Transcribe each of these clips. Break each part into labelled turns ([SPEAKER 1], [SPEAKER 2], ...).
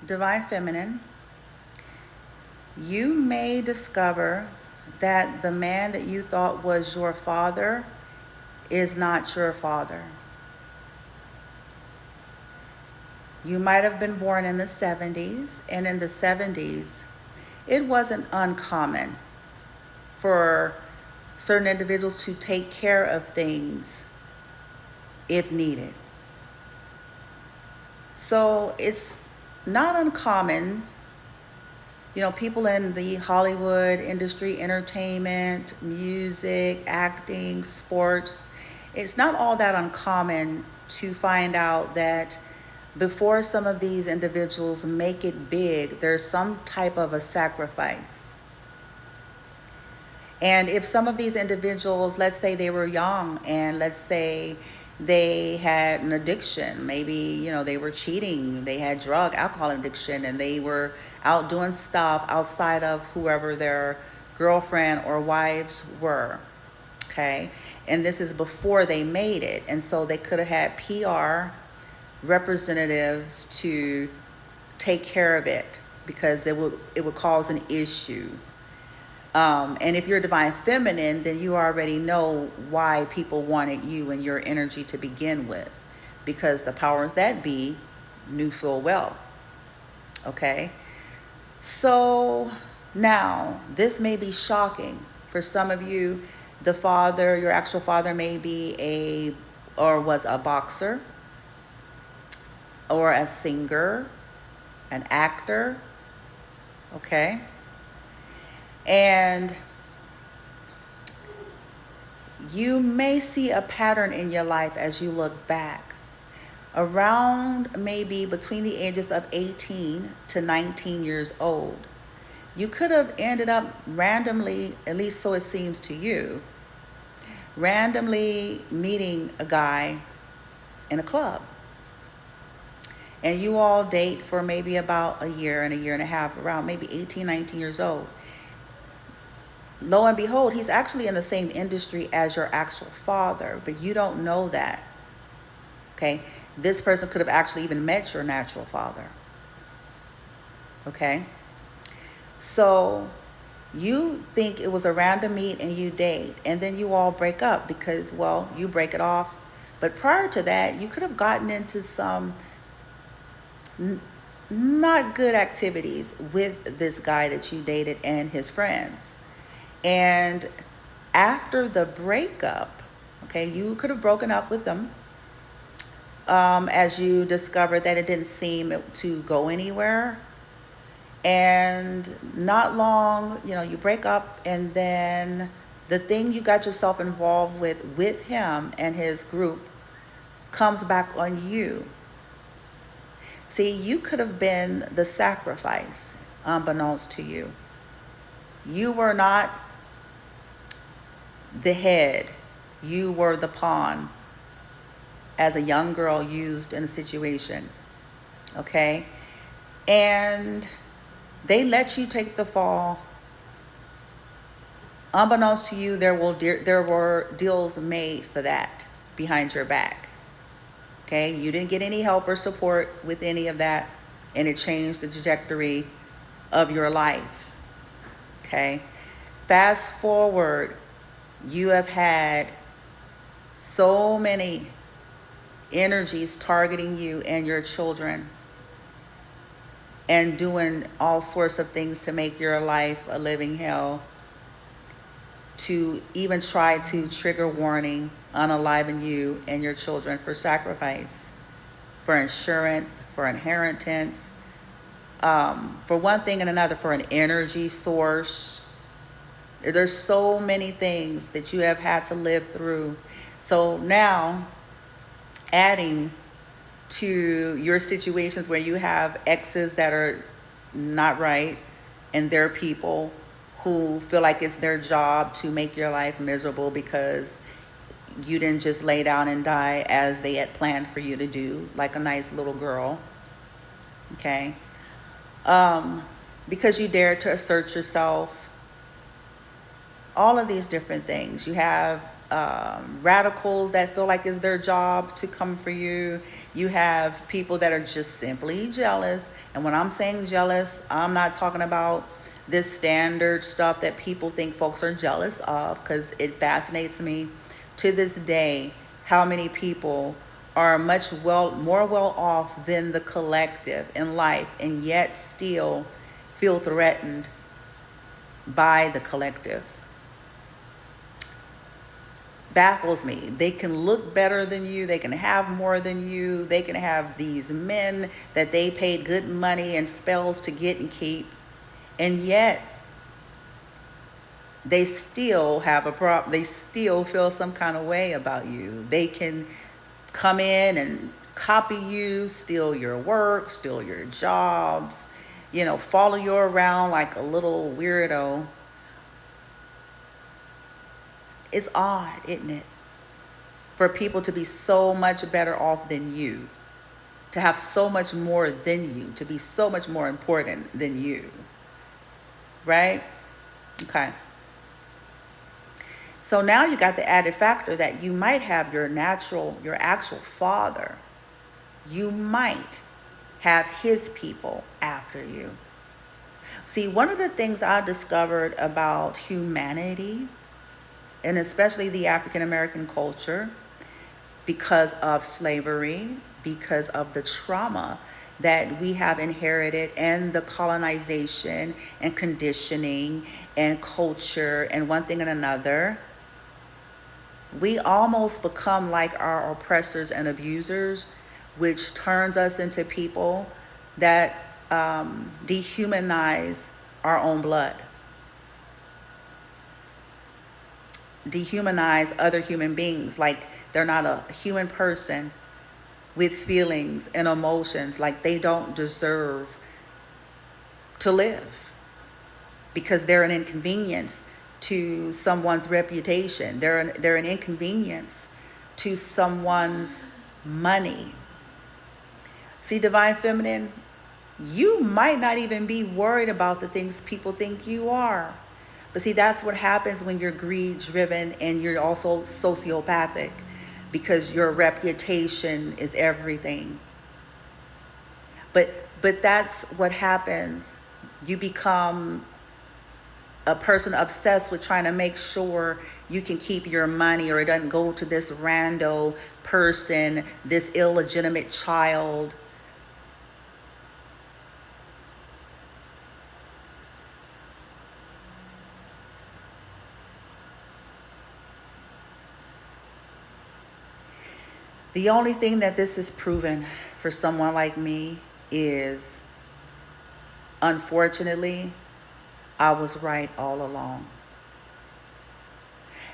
[SPEAKER 1] Divine Feminine, you may discover that the man that you thought was your father is not your father. You might have been born in the 70s, and in the 70s, it wasn't uncommon for certain individuals to take care of things if needed. So it's not uncommon, people in the Hollywood industry, entertainment, music, acting, sports, it's not all that uncommon to find out that before some of these individuals make it big, there's some type of a sacrifice. And if some of these individuals, let's say they were young and let's say they had an addiction, maybe, they were cheating, they had drug, alcohol addiction, and they were out doing stuff outside of whoever their girlfriend or wives were. Okay. And this is before they made it. And so they could have had PR representatives to take care of it because it would cause an issue. And if you're divine feminine, then you already know why people wanted you and your energy to begin with, because the powers that be knew full well. Okay. So now this may be shocking for some of you. The father, your actual father, may be or was a boxer or a singer, an actor. Okay. And you may see a pattern in your life as you look back. Around maybe between the ages of 18 to 19 years old, you could have ended up randomly, at least so it seems to you, randomly meeting a guy in a club. And you all date for maybe about a year and a half, around maybe 18, 19 years old. Lo and behold, he's actually in the same industry as your actual father, but you don't know that. Okay. This person could have actually even met your natural father. Okay. So you think it was a random meet and you date, and then you all break up because, well, you break it off. But prior to that, you could have gotten into some not good activities with this guy that you dated and his friends. And after the breakup, okay, you could have broken up with them as you discovered that it didn't seem to go anywhere. And not long, you break up, and then the thing you got yourself involved with him and his group comes back on you. See, you could have been the sacrifice, unbeknownst to you. You were not the head, you were the pawn as a young girl used in a situation. Okay. And they let you take the fall. Unbeknownst to you, there were deals made for that behind your back. Okay. You didn't get any help or support with any of that, and it changed the trajectory of your life. Okay. Fast forward, you have had so many energies targeting you and your children and doing all sorts of things to make your life a living hell, to even try to trigger warning, unaliven you and your children for sacrifice, for insurance, for inheritance, for one thing and another, for an energy source. There's so many things that you have had to live through. So now, adding to your situations where you have exes that are not right, and they're people who feel like it's their job to make your life miserable because you didn't just lay down and die as they had planned for you to do, like a nice little girl. Okay. Because you dared to assert yourself. All of these different things. You have radicals that feel like it's their job to come for you. You have people that are just simply jealous. And when I'm saying jealous, I'm not talking about this standard stuff that people think folks are jealous of, because it fascinates me to this day how many people are more well off than the collective in life and yet still feel threatened by the collective. Baffles me. They can look better than you, they can have more than you, they can have these men that they paid good money and spells to get and keep, and yet they still have a problem. They still feel some kind of way about you. They can come in and copy you, steal your work, steal your jobs, follow you around like a little weirdo. It's odd, isn't it? For people to be so much better off than you, to have so much more than you, to be so much more important than you. Right? Okay. So now you got the added factor that you might have your actual father. You might have his people after you. See, one of the things I discovered about humanity, and especially the African American culture, because of slavery, because of the trauma that we have inherited, and the colonization and conditioning and culture and one thing and another, we almost become like our oppressors and abusers, which turns us into people that dehumanize our own blood, dehumanize other human beings, like they're not a human person with feelings and emotions, like they don't deserve to live because they're an inconvenience to someone's reputation. They're an inconvenience to someone's money. See, Divine Feminine, you might not even be worried about the things people think you are. But see, that's what happens when you're greed driven and you're also sociopathic, because your reputation is everything. But that's what happens. You become a person obsessed with trying to make sure you can keep your money, or it doesn't go to this rando person, this illegitimate child. The only thing that this has proven for someone like me is, unfortunately, I was right all along.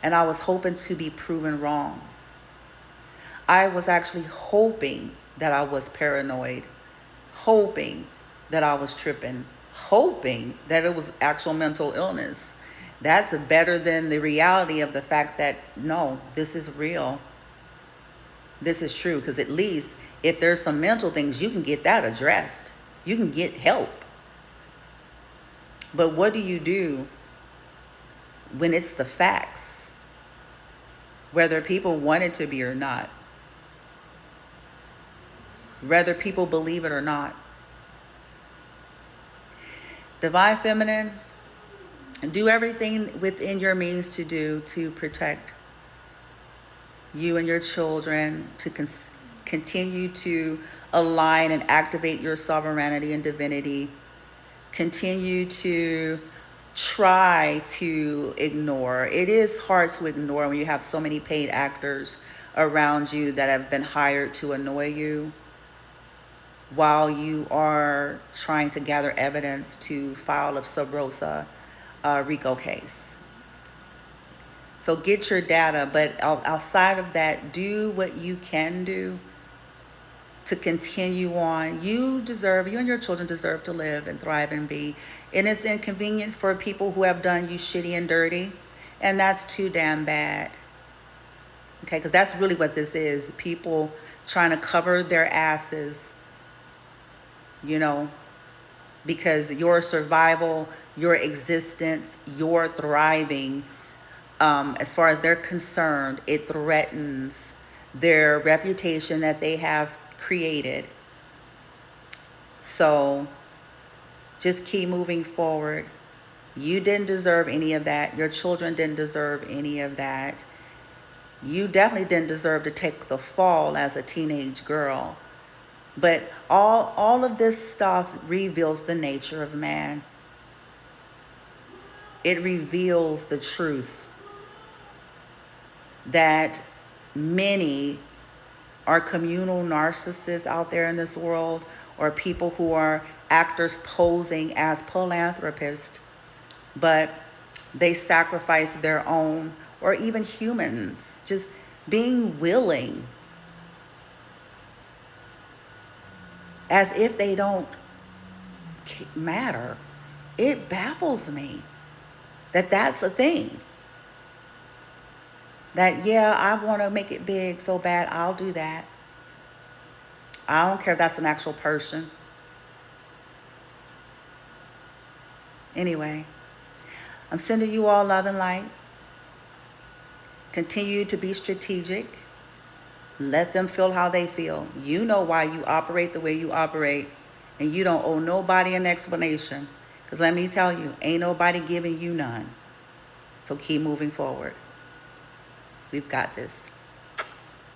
[SPEAKER 1] And I was hoping to be proven wrong. I was actually hoping that I was paranoid, hoping that I was tripping, hoping that it was actual mental illness. That's better than the reality of the fact that, no, this is real. This is true, because at least if there's some mental things, you can get that addressed. You can get help. But what do you do when it's the facts, whether people want it to be or not, whether people believe it or not? Divine Feminine, do everything within your means to protect you and your children, to continue to align and activate your sovereignty and divinity. Continue to try to ignore. It is hard to ignore when you have so many paid actors around you that have been hired to annoy you while you are trying to gather evidence to file a sub rosa RICO case. So get your data, but outside of that, do what you can do to continue on. You and your children deserve to live and thrive and be. And it's inconvenient for people who have done you shitty and dirty, and that's too damn bad. Okay, because that's really what this is. People trying to cover their asses, because your survival, your existence, your thriving as far as they're concerned, it threatens their reputation that they have created. So just keep moving forward. You didn't deserve any of that. Your children didn't deserve any of that. You definitely didn't deserve to take the fall as a teenage girl. But all of this stuff reveals the nature of man. It reveals the truth that many are communal narcissists out there in this world, or people who are actors posing as philanthropists, but they sacrifice their own, or even humans, just being willing, as if they don't matter. It baffles me that that's a thing. That, yeah, I want to make it big so bad, I'll do that. I don't care if that's an actual person. Anyway, I'm sending you all love and light. Continue to be strategic. Let them feel how they feel. You know why you operate the way you operate, and you don't owe nobody an explanation. Because let me tell you, ain't nobody giving you none. So keep moving forward. We've got this.